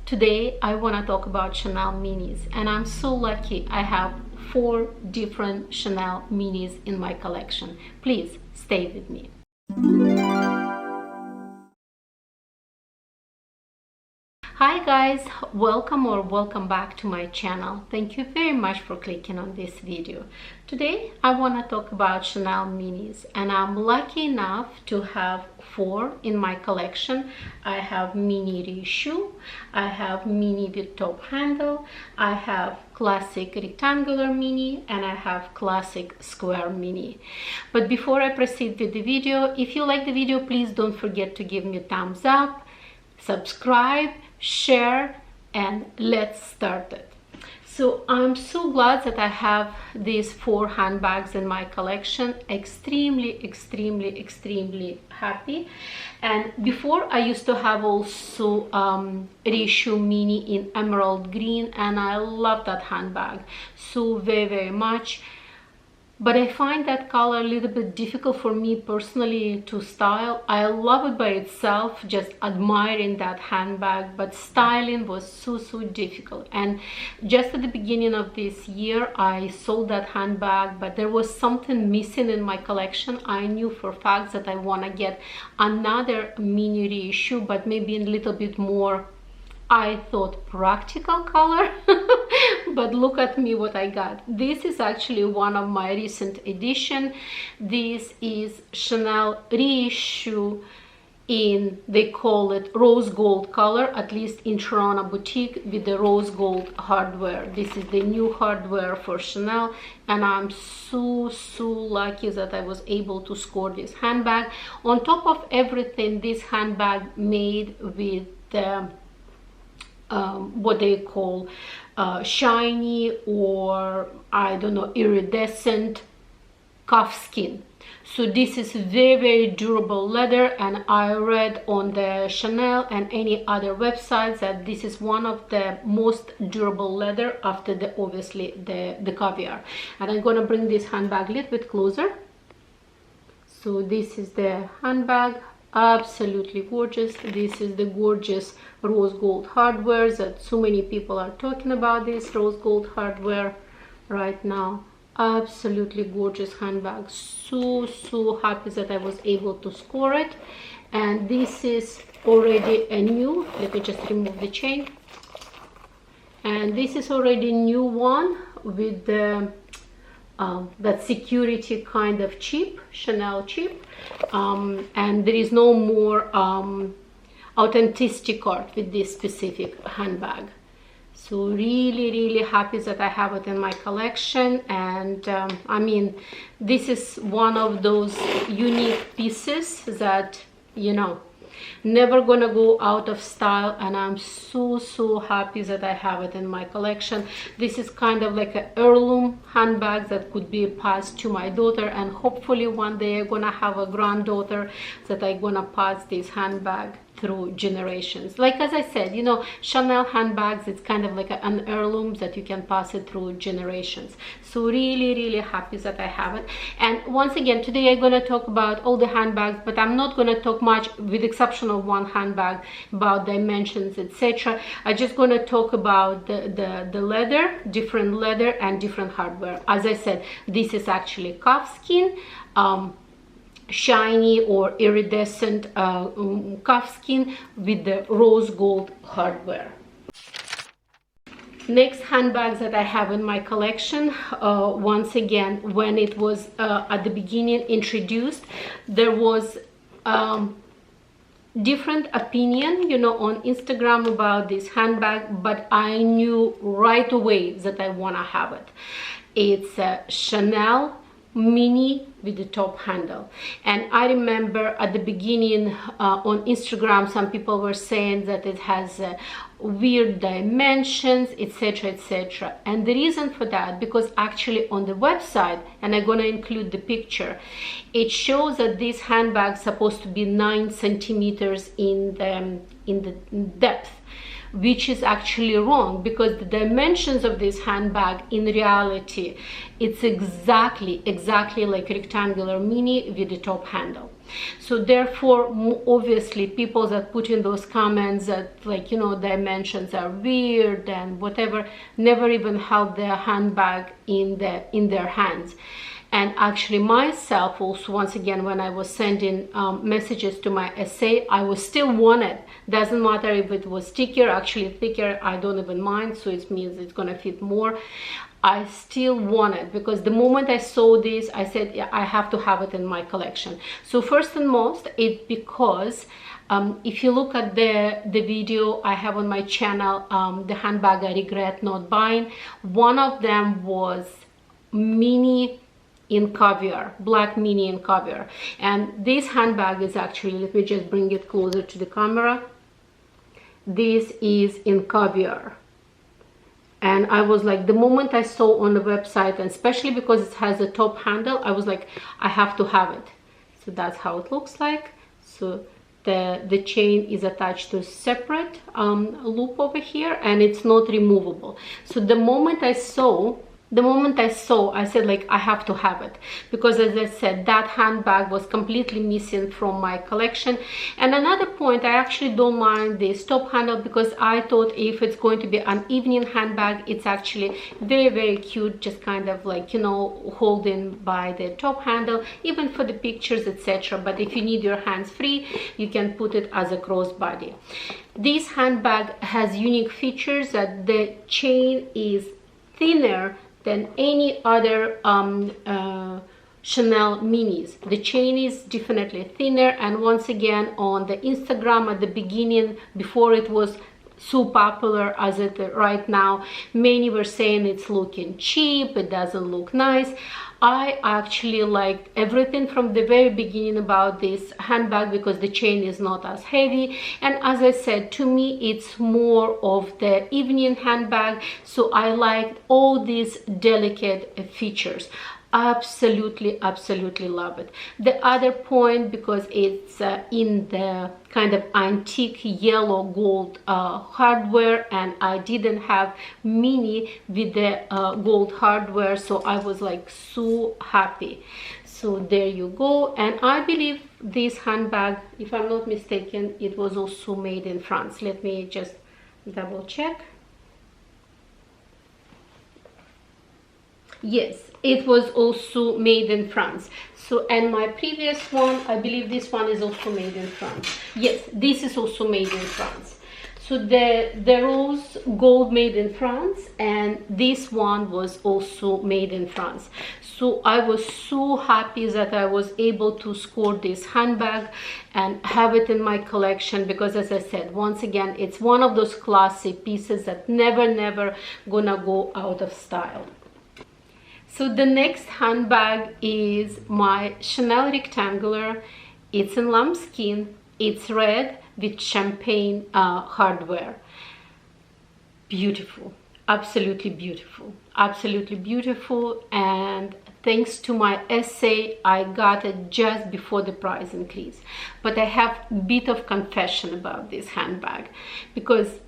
Today I want to talk about Chanel minis, and I'm so lucky I have 4 different Chanel minis in my collection. Please stay with me. Hi guys, welcome back to my channel. Thank you very much for clicking on this video. Today I want to talk about Chanel minis, and I'm lucky enough to have 4 in my collection. I have mini Reissue, I have mini with top handle, I have classic rectangular mini, and I have classic square mini. But before I proceed with the video, if you like the video, please don't forget to give me a thumbs up, subscribe, share, and let's start it. So I'm so glad that I have these 4 handbags in my collection. Extremely happy. And before I used to have also Reissue mini in emerald green, and I love that handbag so very much. But I find that color a little bit difficult for me personally to style. I love it by itself, just admiring that handbag, but styling was so difficult. And just at the beginning of this year, I sold that handbag, but there was something missing in my collection. I knew for a fact that I want to get another mini Reissue, but maybe a little bit more, I thought, practical color. But look at me what I got. This is actually one of my recent edition. This is Chanel Reissue in, they call it rose gold color, at least in Toronto boutique, with the rose gold hardware. This is the new hardware for Chanel, and I'm so lucky that I was able to score this handbag. On top of everything, this handbag made with the what they call shiny, or I don't know, iridescent calf skin. So this is very durable leather, and I read on the Chanel and any other websites that this is one of the most durable leather after the obviously the caviar. And I'm gonna bring this handbag a little bit closer. So this is the handbag, absolutely gorgeous. This is the gorgeous rose gold hardware that so many people are talking about. This rose gold hardware right now. Absolutely gorgeous handbag. So happy that I was able to score it. And this is already a new, let me just remove the chain, and this is already a new one with the that security kind of chip, Chanel chip, and there is no more authenticity card with this specific handbag. So really happy that I have it in my collection. And I mean, this is one of those unique pieces that, you know, never gonna go out of style, and I'm so happy that I have it in my collection. This is kind of like an heirloom handbag that could be passed to my daughter, and hopefully one day I'm gonna have a granddaughter that I'm gonna pass this handbag through generations. Like, as I said, you know, Chanel handbags, it's kind of like an heirloom that you can pass it through generations. So really happy that I have it. And once again, today I'm gonna talk about all the handbags, but I'm not gonna talk much, with exception of one handbag, about dimensions, etc. I'm just gonna talk about the leather, different leather and different hardware. As I said, this is actually calf skin, shiny or iridescent calf skin with the rose gold hardware. Next handbags that I have in my collection, once again, when it was at the beginning introduced, there was different opinion, you know, on Instagram about this handbag, but I knew right away that I want to have it. It's a Chanel mini with the top handle. And I remember at the beginning on Instagram, some people were saying that it has weird dimensions, etc. And the reason for that, because actually on the website, and I'm gonna include the picture, it shows that this handbag is supposed to be 9 centimeters in the depth, which is actually wrong, because the dimensions of this handbag in reality, it's exactly like rectangular mini with the top handle. So therefore, obviously, people that put in those comments that, like, you know, dimensions are weird and whatever, never even held their handbag in their hands. And actually myself also, once again, when I was sending messages to my essay, I was still wanted. Doesn't matter if it was thicker, actually thicker, I don't even mind, so it means it's gonna fit more. I still want it, because the moment I saw this, I said, yeah, I have to have it in my collection. So first and most, it's because if you look at the video I have on my channel, the handbag I regret not buying, one of them was mini in caviar, black mini in caviar. And this handbag is actually, let me just bring it closer to the camera. This is in caviar. And I was like, the moment I saw on the website, and especially because it has a top handle, I was like, I have to have it. So that's how it looks like. So the chain is attached to a separate loop over here, and it's not removable. So the moment I saw, I said, like, I have to have it, because as I said, that handbag was completely missing from my collection. And another point, I actually don't mind this top handle, because I thought if it's going to be an evening handbag, it's actually very, very cute, just kind of like, you know, holding by the top handle, even for the pictures, etc. But if you need your hands free, you can put it as a crossbody. This handbag has unique features, that the chain is thinner than any other Chanel minis. The chain is definitely thinner, and once again, on the Instagram at the beginning, before it was so popular as it right now, many were saying it's looking cheap, it doesn't look nice. I actually liked everything from the very beginning about this handbag, because the chain is not as heavy, and as I said, to me it's more of the evening handbag, so I liked all these delicate features. Absolutely, absolutely love it. The other point, because it's in the kind of antique yellow gold hardware, and I didn't have mini with the gold hardware, so I was like so happy. So there you go. And I believe this handbag, if I'm not mistaken, it was also made in France. Let me just double check. Yes, it was also made in France. So, and my previous one, I believe this one is also made in France. Yes, this is also made in France. So the rose gold made in France, and this one was also made in France. So I was so happy that I was able to score this handbag and have it in my collection, because as I said, once again, it's one of those classy pieces that never gonna go out of style. So the next handbag is my Chanel rectangular. It's in lambskin. It's red with champagne hardware. Beautiful, absolutely beautiful, absolutely beautiful. And thanks to my essay, I got it just before the price increase. But I have a bit of confession about this handbag, because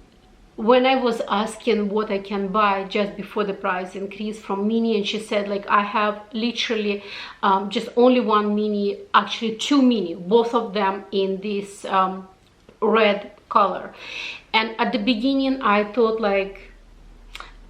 when I was asking what I can buy just before the price increase from Mini, and she said, like, I have literally just only one Mini, actually two Mini, both of them in this red color. And at the beginning I thought, like,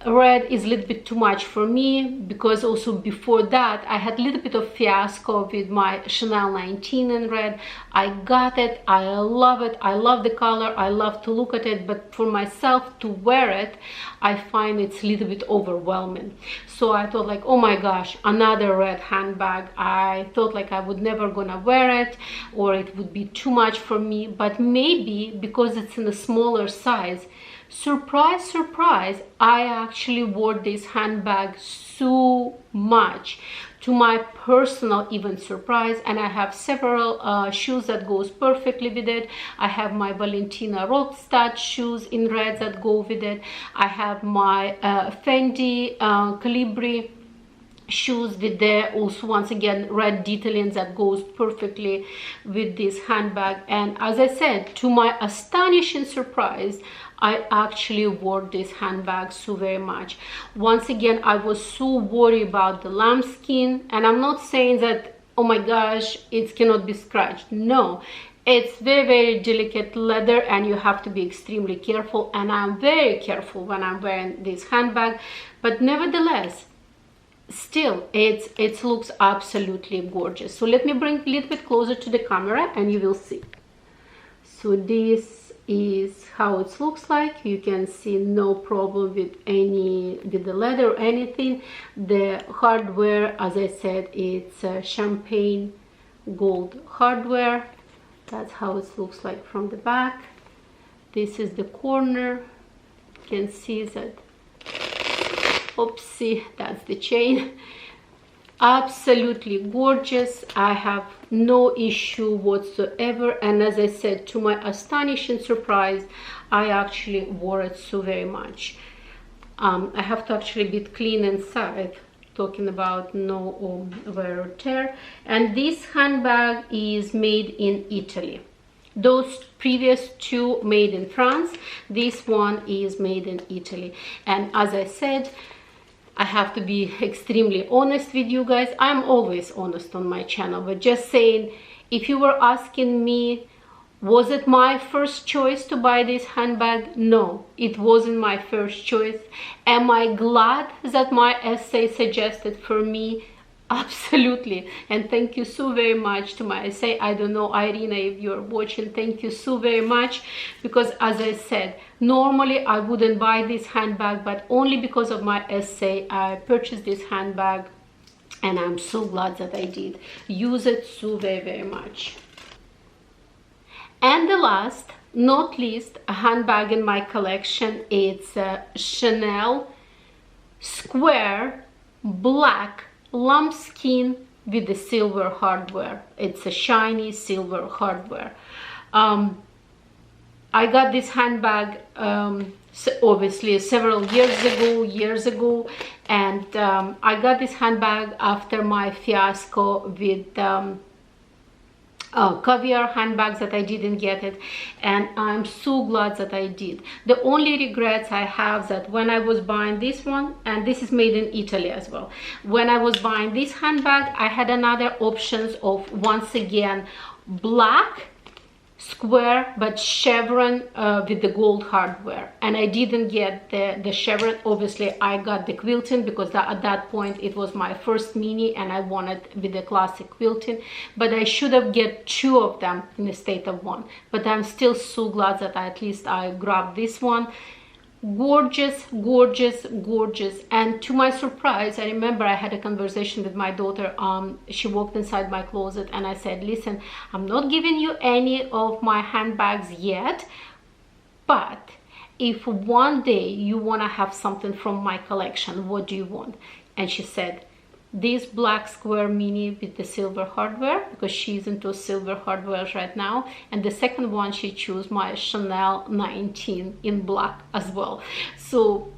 red is a little bit too much for me, because also before that I had a little bit of fiasco with my Chanel 19 in red. I got it, I love it, I love the color, I love to look at it, but for myself to wear it, I find it's a little bit overwhelming. So I thought, like, oh my gosh, another red handbag. I thought like I would never gonna wear it, or it would be too much for me. But maybe because it's in a smaller size, surprise, surprise, I actually wore this handbag so much, to my personal even surprise. And I have several shoes that goes perfectly with it. I have my Valentina Rothstadt shoes in red that go with it. I have my Fendi Calibri shoes with the also once again red detailing that goes perfectly with this handbag. And as I said, to my astonishing surprise, I actually wore this handbag so very much. Once again, I was so worried about the lambskin, and I'm not saying that oh my gosh, it cannot be scratched. No, it's very delicate leather, and you have to be extremely careful, and I'm very careful when I'm wearing this handbag. But nevertheless, still it looks absolutely gorgeous. So let me bring a little bit closer to the camera and you will see. So this is how it looks like. You can see no problem with the leather or anything. The hardware, as I said, it's champagne gold hardware. That's how it looks like from the back. This is the corner. You can see that. Oopsie, that's the chain. Absolutely gorgeous. I have no issue whatsoever, and as I said, to my astonishing surprise, I actually wore it so very much. I have to actually be clean inside, talking about no wear or tear. And this handbag is made in Italy. Those previous two made in France. This one is made in Italy. And as I said, I have to be extremely honest with you guys. I'm always honest on my channel, but just saying, if you were asking me, was it my first choice to buy this handbag? No, it wasn't my first choice. Am I glad that my essay suggested for me? Absolutely. And thank you so very much to my essay. I don't know, Irina, if you're watching, thank you so very much, because as I said, normally I wouldn't buy this handbag, but only because of my essay I purchased this handbag, and I'm so glad that I did use it so very much. And the last, not least, a handbag in my collection. It's a Chanel square black lambskin with the silver hardware. It's a shiny silver hardware. I got this handbag obviously several years ago, and I got this handbag after my fiasco with caviar handbags, that I didn't get it, and I'm so glad that I did. The only regrets I have that when I was buying this one, and this is made in Italy as well, when I was buying this handbag, I had another options of, once again, black square but chevron with the gold hardware, and I didn't get the chevron. Obviously I got the quilting because at that point it was my first mini and I wanted with the classic quilting, but I should have get two of them in the state of one. But I'm still so glad that at least I grabbed this one. Gorgeous, gorgeous, gorgeous. And to my surprise, I remember I had a conversation with my daughter. She walked inside my closet and I said, listen, I'm not giving you any of my handbags yet, but if one day you want to have something from my collection, what do you want? And she said, this black square mini with the silver hardware, because she's into silver hardware right now. And the second one, she chose my Chanel 19 in black as well. So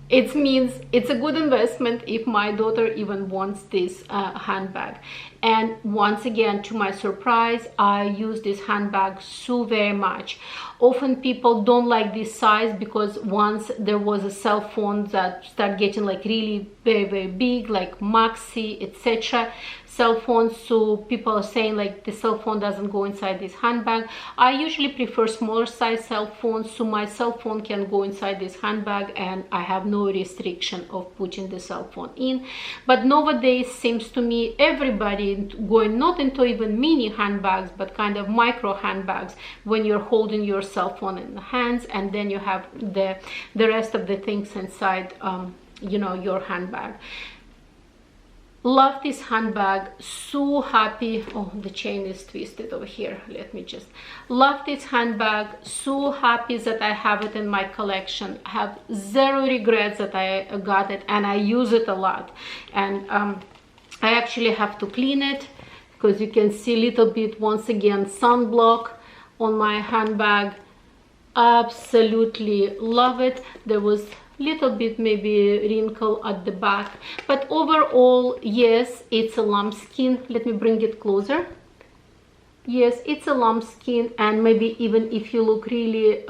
it means it's a good investment if my daughter even wants this handbag. And once again, to my surprise, I use this handbag so very much. Often people don't like this size because once there was a cell phone that started getting like really very big, like maxi, etc. cell phones, so people are saying like the cell phone doesn't go inside this handbag. I usually prefer smaller size cell phones, so my cell phone can go inside this handbag and I have no restriction of putting the cell phone in. But nowadays seems to me everybody going not into even mini handbags but kind of micro handbags, when you're holding your cell phone in the hands and then you have the rest of the things inside you know, your handbag. Love this handbag, so happy. Oh, the chain is twisted over here. Let me just love this handbag, so happy that I have it in my collection. I have zero regrets that I got it, and I use it a lot. And I actually have to clean it because you can see a little bit, once again, sunblock on my handbag. Absolutely love it. There was little bit maybe wrinkle at the back, but overall, yes, it's a lambskin. Let me bring it closer. Yes, it's a lambskin, and maybe even if you look really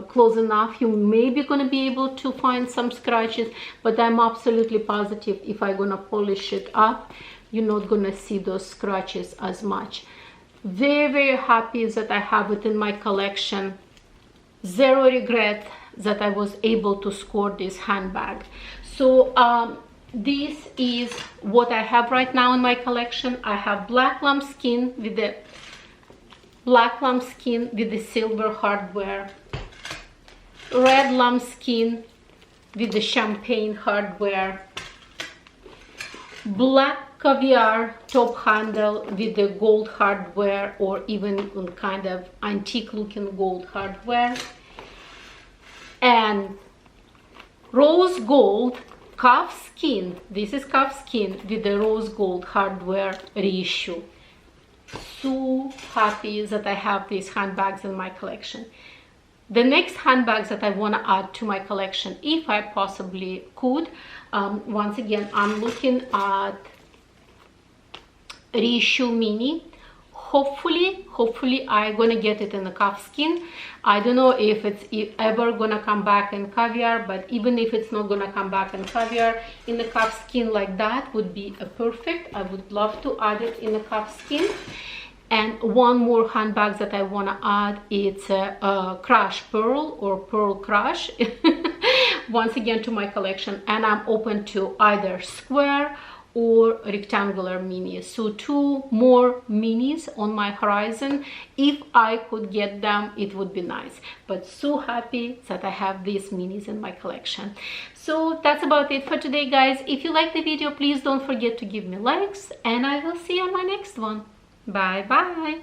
close enough, you may be gonna be able to find some scratches, but I'm absolutely positive if I'm gonna polish it up, you're not gonna see those scratches as much. Very happy that I have it in my collection. Zero regret that I was able to score this handbag. So this is what I have right now in my collection. I have black lambskin with the silver hardware, red lambskin with the champagne hardware, black caviar top handle with the gold hardware, or even kind of antique looking gold hardware, and rose gold calf skin. This is calf skin with the rose gold hardware reissue. So happy that I have these handbags in my collection. The next handbags that I want to add to my collection, if I possibly could, once again, I'm looking at Reissue mini. Hopefully I'm gonna get it in the calf skin. I don't know if it's ever gonna come back in caviar, but even if it's not gonna come back in caviar, in the calf skin like that would be a perfect. I would love to add it in the calf skin. And one more handbag that I want to add, it's a crush pearl, or pearl crush, once again to my collection, and I'm open to either square or rectangular minis. So 2 more minis on my horizon. If I could get them, it would be nice. But so happy that I have these minis in my collection. So that's about it for today, guys. If you like the video, please don't forget to give me likes, and I will see you on my next one. Bye bye.